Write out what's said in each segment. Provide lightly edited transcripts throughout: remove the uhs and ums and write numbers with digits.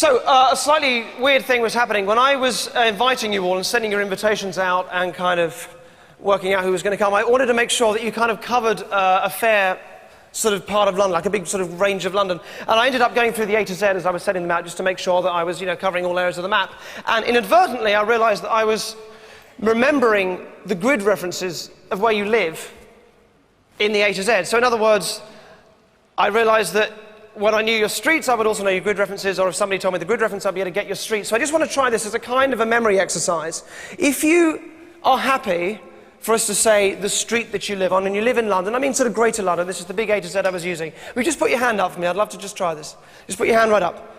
So, a slightly weird thing was happening. When I was inviting you all and sending your invitations out and kind of working out who was going to come, I wanted to make sure that you kind of covered a fair sort of part of London, like a big sort of range of London. And I ended up going through the A to Z as I was sending them out just to make sure that I was, covering all areas of the map. And inadvertently, I realized that I was remembering the grid references of where you live in the A to Z. So in other words, I realized that when I knew your streets, I would also know your grid references, or if somebody told me the grid reference, I'd be able to get your street. So I just want to try this as a kind of a memory exercise. If you are happy for us to say the street that you live on, and you live in London, I mean sort of Greater London, this is the big A to Z I was using. Will you just put your hand up for me? I'd love to just try this. Just put your hand right up.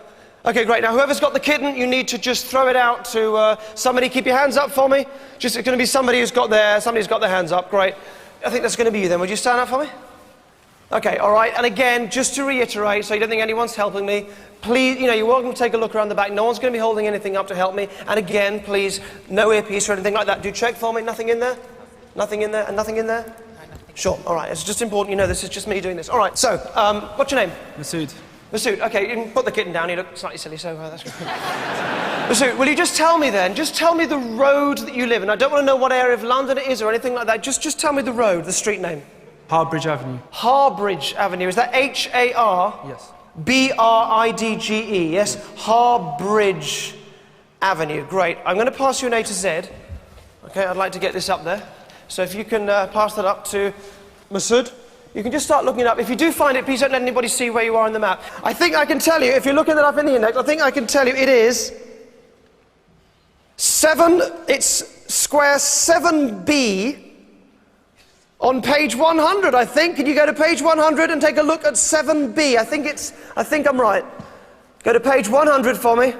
Okay, great. Now, whoever's got the kitten, you need to just throw it out to somebody. Keep your hands up for me. It's going to be somebody's got their hands up. Great. I think that's going to be you then. Would you stand up for me? Okay, all right. And again, just to reiterate, so you don't think anyone's helping me, please, you're welcome to take a look around the back. No one's going to be holding anything up to help me. And again, please, no earpiece or anything like that. Do check for me. Nothing in there? Nothing in there? And nothing in there? No, nothing. Sure. All right. It's just important this is just me doing this. All right. So, what's your name? Masood. Masood. Okay, you can put the kitten down. You look slightly silly, so that's good. Masood, will you just tell me then? Just tell me the road that you live in. I don't want to know what area of London it is or anything like that. Just tell me the road, the street name. Harbridge Avenue. Harbridge Avenue. Is that H-A-R? Yes. B-R-I-D-G-E, yes? Harbridge Avenue. Great. I'm going to pass you an A to Z. Okay, I'd like to get this up there. So if you can pass that up to Masood, you can just start looking it up. If you do find it, please don't let anybody see where you are on the map. I think I can tell you, if you're looking it up in the index, I think I can tell you it is it's square 7B on page 100, I think. Can you go to page 100 and take a look at 7B? I think I'm right. Go to page 100 for me.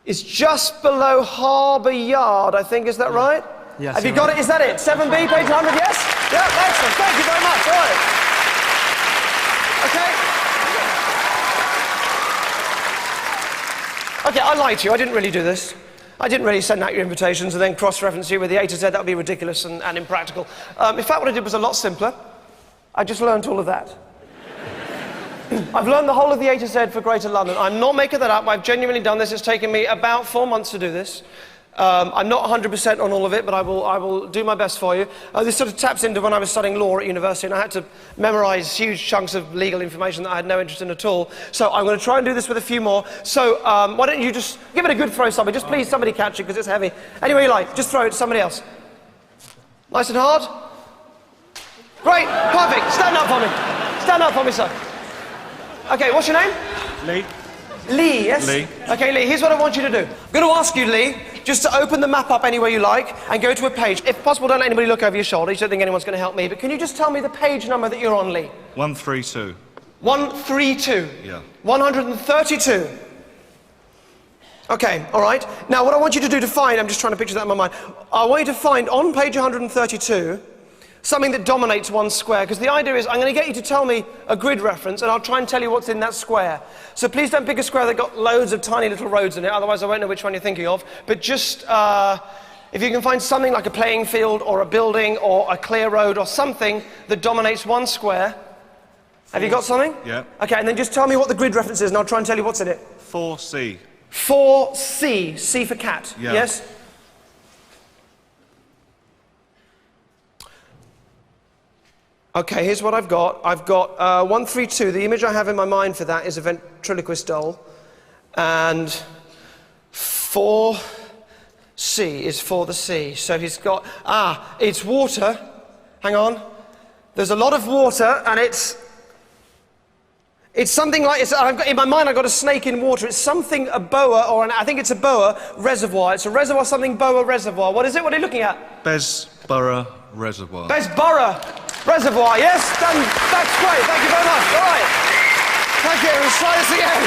It's just below Harbour Yard, I think. Is that right? Yes. Have you got it? Is that it? 7B, page 100, yes? Yeah, excellent. Thank you very much. All right. Okay. Okay, I lied to you. I didn't really do this. I didn't really send out your invitations and then cross-reference you with the A to Z. That would be ridiculous and impractical. In fact, what I did was a lot simpler. I just learned all of that. I've learned the whole of the A to Z for Greater London. I'm not making that up. I've genuinely done this. It's taken me about 4 months to do this. I'm not 100% on all of it, but I will do my best for you. This sort of taps into when I was studying law at university, and I had to memorize huge chunks of legal information that I had no interest in at all. So I'm going to try and do this with a few more. So why don't you just give it a good throw, somebody. Just please, somebody catch it, because it's heavy. Anyway you like, just throw it to somebody else. Nice and hard. Great, perfect. Stand up for me. Stand up for me, sir. Okay, what's your name? Lee. Lee, yes? Lee. Okay, Lee, here's what I want you to do. I'm going to ask you, Lee, just to open the map up anywhere you like and go to a page. If possible, don't let anybody look over your shoulder. You don't think anyone's going to help me. But can you just tell me the page number that you're on, Lee? 132. 132? Yeah. 132. Okay, all right. Now, what I want you to do to find, I'm just trying to picture that in my mind. I want you to find on page 132 something that dominates one square, because the idea is I'm going to get you to tell me a grid reference, and I'll try and tell you what's in that square. So please don't pick a square that got loads of tiny little roads in it, otherwise I won't know which one you're thinking of. But just, if you can find something like a playing field, or a building, or a clear road, or something that dominates one square. Have you got something? Yeah. Okay, and then just tell me what the grid reference is, and I'll try and tell you what's in it. 4C. 4C, C for cat, Yeah. Yes? Okay, here's what I've got. I've got 132. The image I have in my mind for that is a ventriloquist doll. And 4C is for the sea. So he's got, it's water. Hang on. There's a lot of water, and it's something like, in my mind I've got a snake in water. It's something, a boa, I think it's a boa reservoir. It's a reservoir, something boa reservoir. What is it? What are you looking at? Besborough Reservoir. Besborough Reservoir, yes? That's great, thank you very much. All right. Thank you, let's try this again.